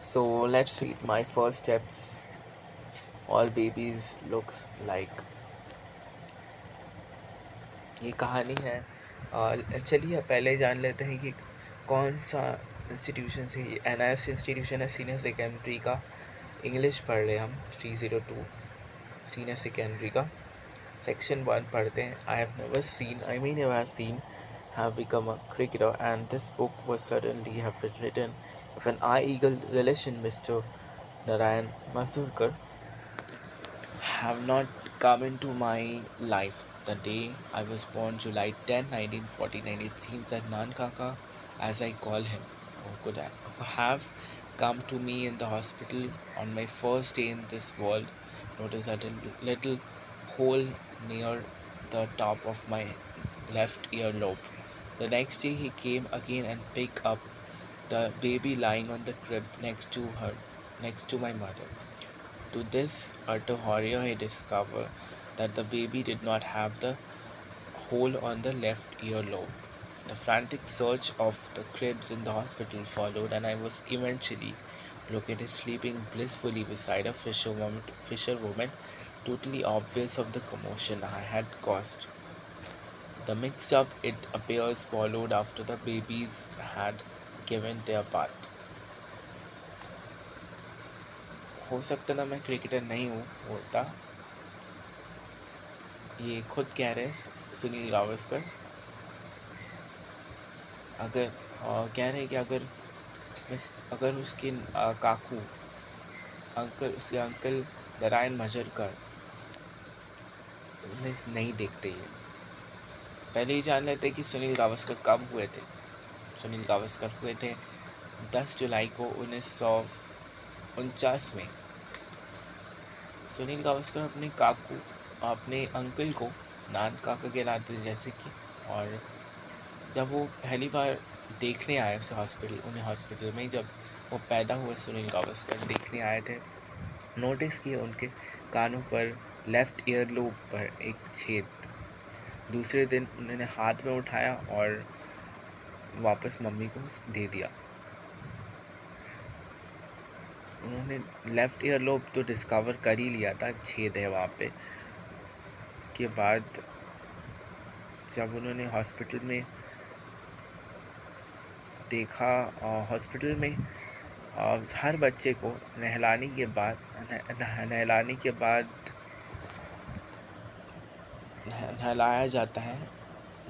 So let's read my first steps. All babies looks like. ये कहानी है। चलिए पहले जान लेते हैं कि कौन सा इंस्टीट्यूशन से एन आई एस इंस्टीट्यूशन है सीनियर सेकेंडरी का। इंग्लिश पढ़ रहे हैं हम 302 सीनियर सेकेंडरी का। सेक्शन 1 पढ़ते हैं। I have never seen I mean have seen have become a cricketer, and this book was certainly have been written of an eye-eagle relation, Mr. Narayan Mazurkar, have not come into my life. The day I was born, July 10, 1949, it seems that Nan Kaka, as I call him, could have come to me in the hospital on my first day in this world. Notice that a little hole near the top of my left earlobe. The next day he came again and picked up the baby lying on the crib next to my mother. To this utter horror, I discovered that the baby did not have the hole on the left earlobe. The frantic search of the cribs in the hospital followed, and I was eventually located sleeping blissfully beside a fisherwoman, totally oblivious of the commotion I had caused. The mix-up, it appears, followed after the babies had given their birth. हो सकता था मैं cricketer नहीं होता, ये खुद कह रहे हैं सुनील गावस्कर। अगर कह रहे हैं कि अगर उसके काकू उसके अंकल नारायण मजरकर नहीं देखते। ये पहले ही जान लेते कि सुनील गावस्कर कब हुए थे। सुनील गावस्कर हुए थे 10 जुलाई को 1949 में। सुनील गावस्कर अपने अंकल को नान काका कहलाते थे जैसे कि। और जब वो पहली बार देखने आए उन्हें हॉस्पिटल में, जब वो पैदा हुए सुनील गावस्कर देखने आए थे, नोटिस किए उनके कानों पर लेफ़्ट ईयर लोब पर एक छेद। दूसरे दिन उन्होंने हाथ में उठाया और वापस मम्मी को दे दिया। उन्होंने लेफ़्ट ईयर लोब तो डिस्कवर कर ही लिया था, छेद है वहाँ पे। उसके बाद जब उन्होंने हॉस्पिटल में देखा, हॉस्पिटल में हर बच्चे को नहलाने के बाद नहलाया जाता है।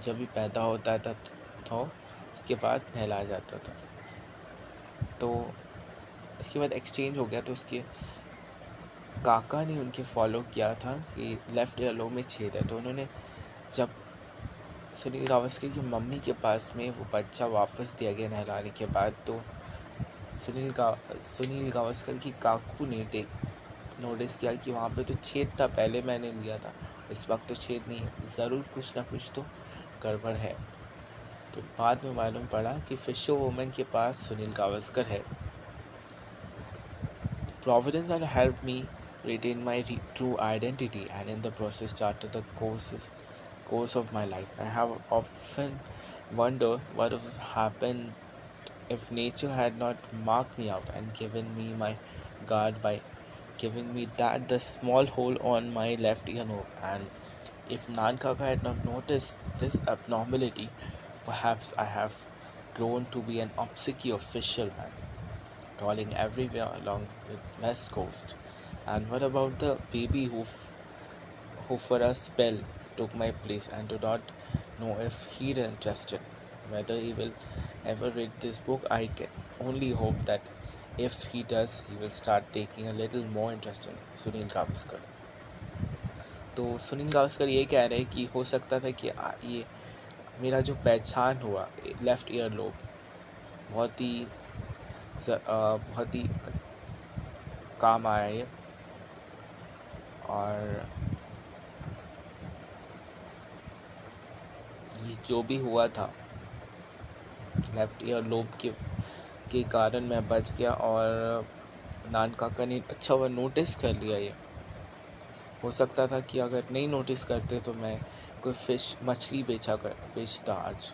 जब भी पैदा होता था तो उसके बाद नहलाया जाता था। तो इसके बाद एक्सचेंज हो गया, तो उसके काका ने उनके फॉलो किया था कि लेफ़्ट ईयरलोब में छेद है। तो उन्होंने जब सुनील गावस्कर की मम्मी के पास में वो बच्चा वापस दिया गया नहलाने के बाद, तो सुनील गावस्कर की काकू ने नोटिस किया कि वहाँ पे तो छेद था, पहले मैंने लिया था, इस वक्त तो छेद नहीं है, ज़रूर कुछ ना कुछ तो गड़बड़ है। तो बाद में मालूम पड़ा कि फिशर वुमन के पास सुनील गावस्कर है। Providence had helped me retain my true identity, and in the process started the course of my life. I have often wondered what would have happened if nature had not marked me out and given me my guard by giving me the small hole on my left earlobe, and if Nankaka had not noticed this abnormality, perhaps I have grown to be an obscure fisherman, trawling everywhere along the west coast. And what about the baby who for a spell took my place and do not know if he'd interested, whether he will ever read this book? I can only hope that if he does, he will start taking a little more interest in Sunil Gavaskar. तो सुनील गावस्कर ये कह रहे हैं कि हो सकता था कि ये मेरा जो पहचान हुआ लेफ़्ट ईयर लोब बहुत ही काम आया ये। और ये जो भी हुआ था लेफ़्ट ईयर लोब के कारण मैं बच गया, और नान काका ने अच्छा हुआ नोटिस कर लिया। ये हो सकता था कि अगर नहीं नोटिस करते तो मैं कोई मछली बेचता आज,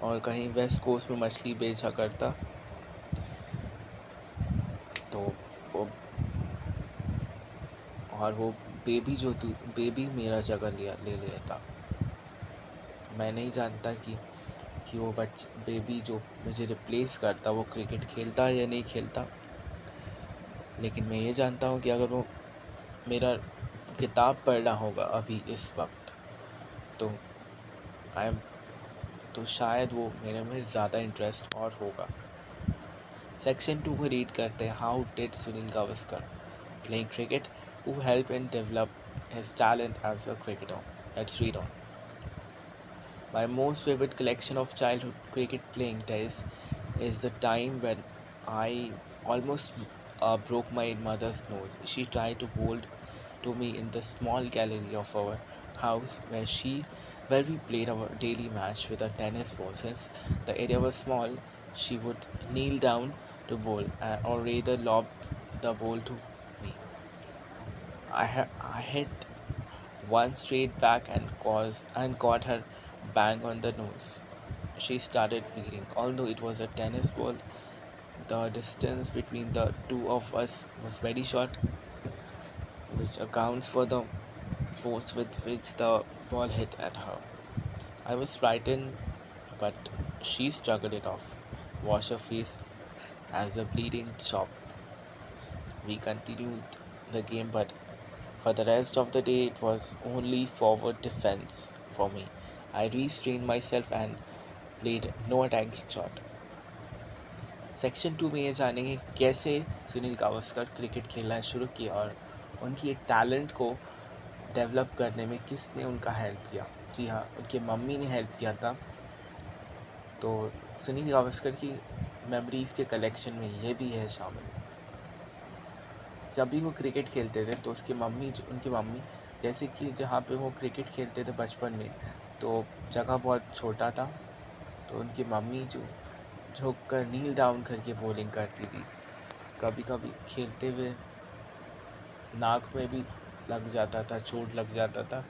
और कहीं वेस्ट कोस्ट में मछली बेचा करता। तो वो और वो बेबी जो बेबी मेरा जगह लिया ले लिया था। मैं नहीं जानता कि वो बेबी जो मुझे रिप्लेस करता वो क्रिकेट खेलता या नहीं खेलता, लेकिन मैं ये जानता हूँ कि अगर वो मेरा किताब पढ़ना होगा अभी इस वक्त, तो आई एम तो शायद वो मेरे में ज़्यादा इंटरेस्ट और होगा। सेक्शन 2 में रीड करते हैं, how did Sunil Gavaskar playing cricket who help in develop his talent as a cricketer. Let's read on. My most favorite collection of childhood cricket playing days is the time when I almost broke my mother's nose. She tried to hold to me in the small gallery of our house where we played our daily match with a tennis ball. Since the area was small, she would kneel down to bowl, or rather lob the ball to me. I hit one straight back and caught her bang on the nose. She started bleeding. Although it was a tennis ball, the distance between the two of us was very short, which accounts for the force with which the ball hit at her. I was frightened, but she struggled it off, washed her face as the bleeding stopped. We continued the game, but for the rest of the day, it was only forward defense for me. I restrained myself and played no attacking shot. Section 2 में ये जानेंगे कैसे Sunil Gavaskar cricket खेलना शुरू किया और उनकी talent को डेवलप करने में किसने उनका हेल्प किया। जी हाँ, उनकी मम्मी ने हेल्प किया था। तो सुनील गावस्कर की मेमोरीज़ के कलेक्शन में ये भी है शामिल। जब भी वो क्रिकेट खेलते थे तो उनकी मम्मी, जैसे कि जहाँ पे वो क्रिकेट खेलते थे बचपन में, तो जगह बहुत छोटा था, तो उनकी मम्मी जो झुक कर नील डाउन करके बॉलिंग करती थी। कभी कभी खेलते हुए नाक में भी लग जाता था, चोट लग जाता था,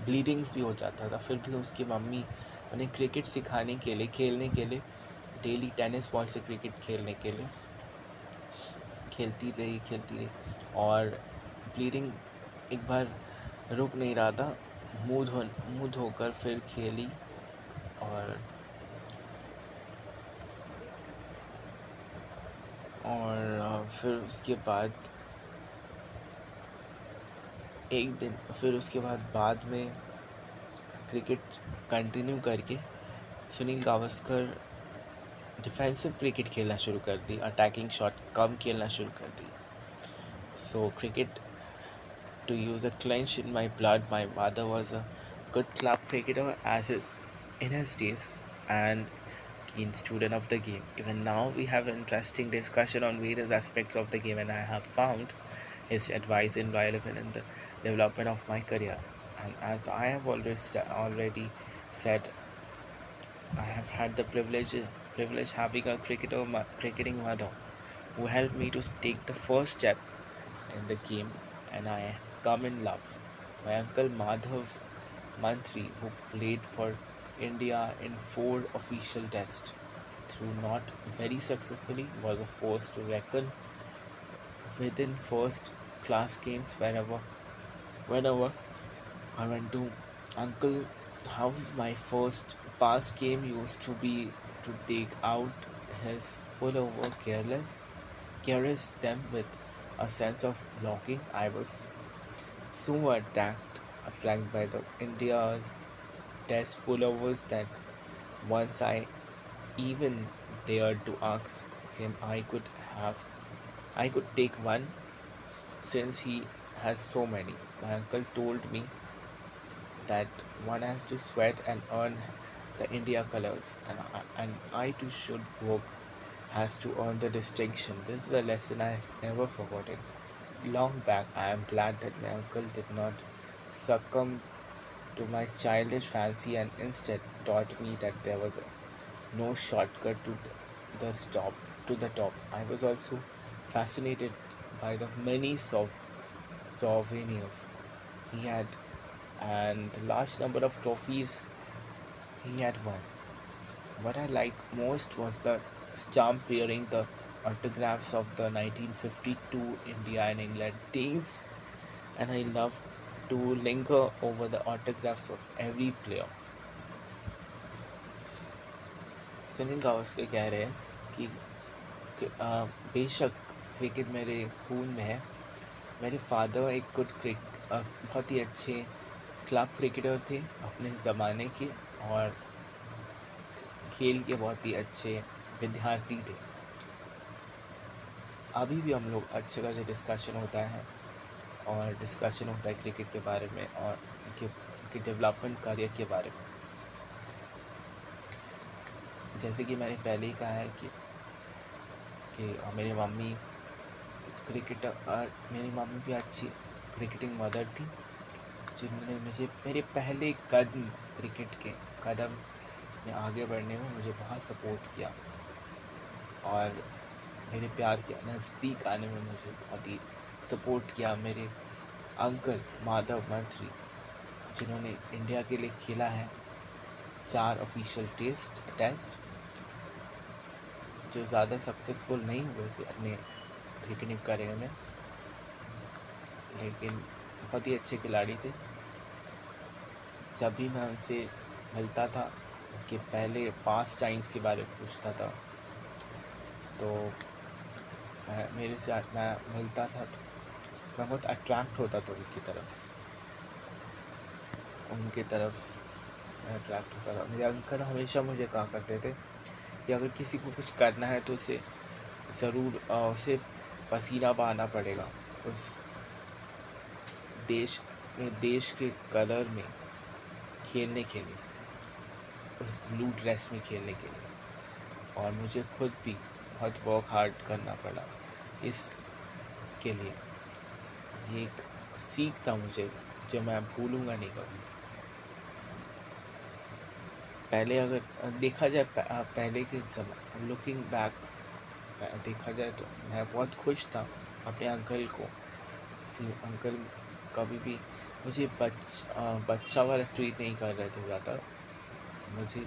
ब्लीडिंग्स भी हो जाता था, फिर भी उसकी मम्मी उन्हें क्रिकेट सिखाने के लिए, खेलने के लिए, डेली टेनिस बॉल से क्रिकेट खेलने के लिए खेलती रही और ब्लीडिंग एक बार रुक नहीं रहा था, मुँह धोकर फिर खेली। और फिर उसके बाद एक दिन फिर उसके बाद में क्रिकेट कंटिन्यू करके सुनील गावस्कर डिफेंसिव क्रिकेट खेलना शुरू कर दी, अटैकिंग शॉट कम खेलना शुरू कर दी। सो cricket to use a clench in my blood. My father was a good club cricketer in his days and keen student of the game. Even now, we have an interesting discussion on various aspects of the game, and I have found his advice invaluable in the development of my career. And as I have already said, I have had the privilege having a cricketing mother who helped me to take the first step in the game, and I come in love. My uncle Madhav Mantri, who played for India in 4 official tests, through not very successfully, was a force to reckon with in first class games whenever I went to Uncle House. My first pass game used to be to take out his pullover careless them with a sense of blocking. I was so flanked by the India's test pullovers that once I even dared to ask him I could take one since he has so many. My uncle told me that one has to sweat and earn the India colors, and I too should work has to earn the distinction. This is a lesson I have never forgotten. Long back, I am glad that my uncle did not succumb to my childish fancy and instead taught me that there was no shortcut to the top. I was also fascinated by the many souvenirs he had and the large number of trophies he had won. What I liked most was the stamp bearing the autographs of the 1952 India and England teams, and I love to linger over the autographs of every player. Sunil Gavaskar कह रहे हैं बेशक cricket मेरे खून में है। मेरे father एक बहुत ही अच्छे क्लब क्रिकेटर थे अपने ज़माने के, और खेल के बहुत ही अच्छे विद्यार्थी थे। अभी भी हम लोग अच्छे खासे डिस्कशन होता है क्रिकेट के बारे में और उनके डेवलपमेंट करियर के बारे में। जैसे कि मैंने पहले ही कहा है कि मेरी मम्मी मेरी मम्मी भी अच्छी क्रिकेटिंग मदर थी, जिन्होंने मुझे मेरे पहले क्रिकेट के कदम में आगे बढ़ने में मुझे बहुत सपोर्ट किया, और मेरे प्यार के नज़दीक आने में मुझे बहुत ही सपोर्ट किया। मेरे अंकल माधव मंत्री, जिन्होंने इंडिया के लिए खेला है 4 ऑफिशियल टेस्ट, जो ज़्यादा सक्सेसफुल नहीं हुए थे अपने क्रिकेटिंग करियर में, लेकिन बहुत ही अच्छे खिलाड़ी थे। जब भी मैं उनसे मिलता था, उनके पहले पास टाइम्स के बारे में पूछता था, तो मेरे साथ मैं मिलता था तो मैं बहुत अट्रैक्ट होता था उनकी तरफ मैं अट्रैक्ट होता था। मेरे अंकल हमेशा मुझे कहा करते थे कि अगर किसी को कुछ करना है तो उसे ज़रूर उसे पसीना बहाना पड़ेगा उस देश के कलर में खेलने के लिए, उस ब्लू ड्रेस में खेलने के लिए। और मुझे खुद भी बहुत वर्क हार्ड करना पड़ा इसके लिए। ये एक सीख था मुझे जो मैं भूलूंगा नहीं कभी। पहले अगर देखा जाए पहले के समय, लुकिंग बैक देखा जाए तो मैं बहुत खुश था अपने अंकल को, कि अंकल कभी भी मुझे बच्चा वाला ट्रीट नहीं कर रहे थे ज़्यादा। मुझे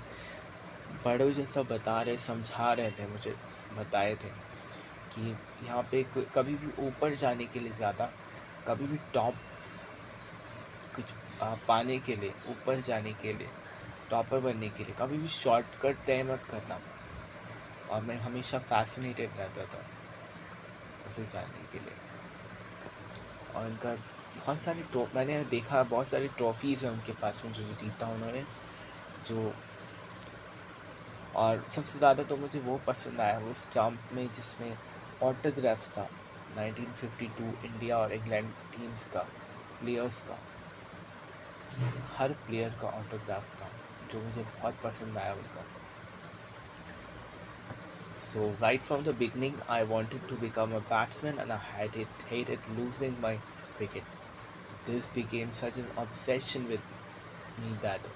बड़ों जैसा समझा रहे थे, मुझे बताए थे कि यहाँ पे कभी भी ऊपर जाने के लिए ज़्यादा, कभी भी टॉप कुछ पाने के लिए, ऊपर जाने के लिए, टॉपर बनने के लिए कभी भी शॉर्टकट तय मत करना। और मैं हमेशा फैसिनेटेड रहता था उसे जानने के लिए। और उनका मैंने देखा बहुत सारी ट्रॉफीज़ हैं उनके पास में जो जीता उन्होंने, जो और सबसे ज़्यादा तो मुझे वो पसंद आया, वो स्टम्प में जिसमें ऑटोग्राफ था 1952 इंडिया और इंग्लैंड टीम्स का, प्लेयर्स का, हर प्लेयर का ऑटोग्राफ था, जो मुझे बहुत पसंद आया उनका। So right from the beginning, I wanted to become a batsman, and I hated losing my wicket. This became such an obsession with me that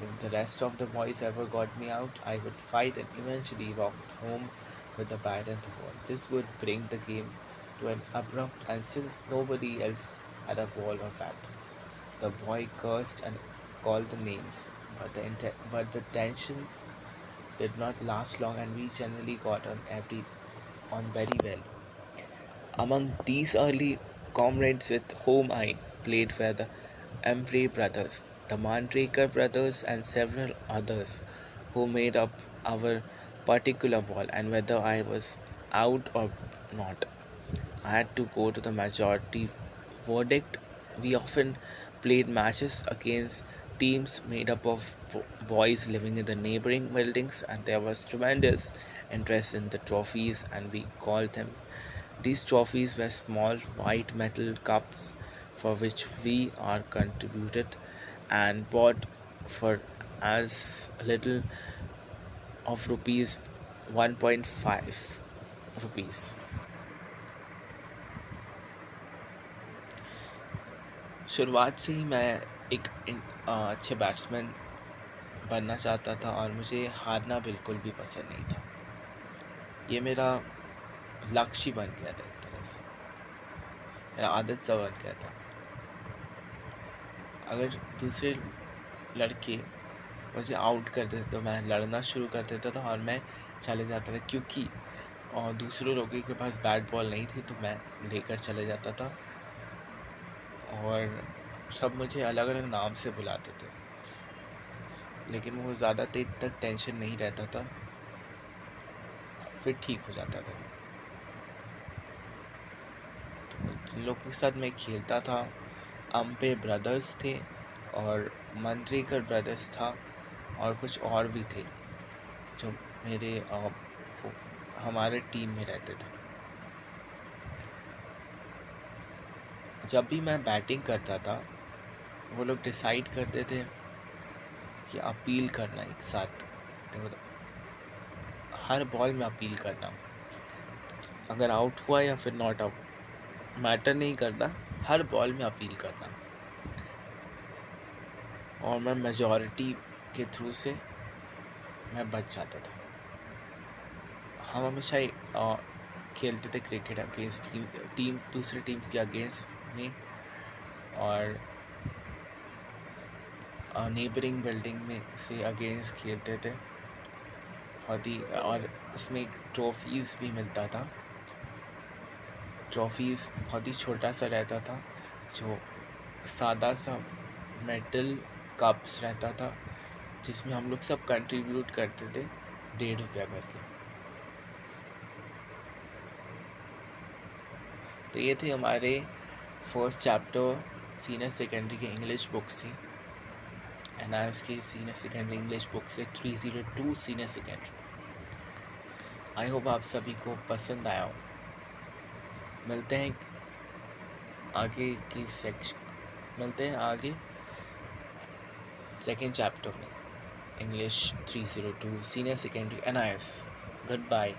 if the rest of the boys ever got me out, I would fight and eventually walk home with the bat and the ball. This would bring the game to an abrupt, and since nobody else had a ball or bat, the boy cursed and called the names. But the tensions did not last long, and we generally got on very well. Among these early comrades with whom I played were the Embray brothers, the Mandraker brothers, and several others who made up our particular ball, and whether I was out or not, I had to go to the majority verdict. We often played matches against teams made up of boys living in the neighboring buildings, and there was tremendous interest in the trophies, and we called them. These trophies were small white metal cups for which we are contributed and bought for as little of rupees 1.5 rupees. शुरुआत से ही मैं एक अच्छे batsman बनना चाहता था, और मुझे हारना बिल्कुल भी पसंद नहीं था। ये मेरा लक्ष्य बन गया था, एक तरह से मेरा आदत सा बन गया था। अगर दूसरे लड़के मुझे आउट कर देते तो मैं लड़ना शुरू कर देता था और मैं चले जाता था, क्योंकि और दूसरे लोगों के पास बैट बॉल नहीं थी तो मैं लेकर चले जाता था, और सब मुझे अलग अलग नाम से बुलाते थे, लेकिन वो ज़्यादा देर तक टेंशन नहीं रहता था, फिर ठीक हो जाता था। तो जिन लोगों के साथ मैं खेलता था, अम्पे ब्रदर्स थे और मंजरेकर ब्रदर्स था, और कुछ और भी थे जो मेरे हमारे टीम में रहते थे। जब भी मैं बैटिंग करता था, वो लोग डिसाइड करते थे कि अपील करना एक साथ, तो हर बॉल में अपील करना, अगर आउट हुआ या फिर नॉट आउट मैटर नहीं करता, हर बॉल में अपील करना। और मैं मेजॉरिटी के थ्रू से मैं बच जाता था। हम हमेशा खेलते थे क्रिकेट अगेंस्ट टीम्स दूसरे टीम्स के अगेंस्ट में, और नेबरिंग बिल्डिंग में से अगेंस्ट खेलते थे बहुत ही, और उसमें ट्रॉफीज़ भी मिलता था। ट्रॉफीज़ बहुत ही छोटा सा रहता था, जो सादा सा मेटल कप्स रहता था, जिसमें हम लोग सब कंट्रीब्यूट करते थे ₹1.5 करके। तो ये थे हमारे फर्स्ट चैप्टर सीनियर सेकेंडरी के इंग्लिश बुक से, NIS के सीनियर सेकेंडरी इंग्लिश बुक से 302 सीनियर सेकेंडरी। आई होप आप सभी को पसंद आया हो। मिलते हैं आगे की मिलते हैं आगे सेकेंड चैप्टर में, English 302 senior secondary NIS। Good bye.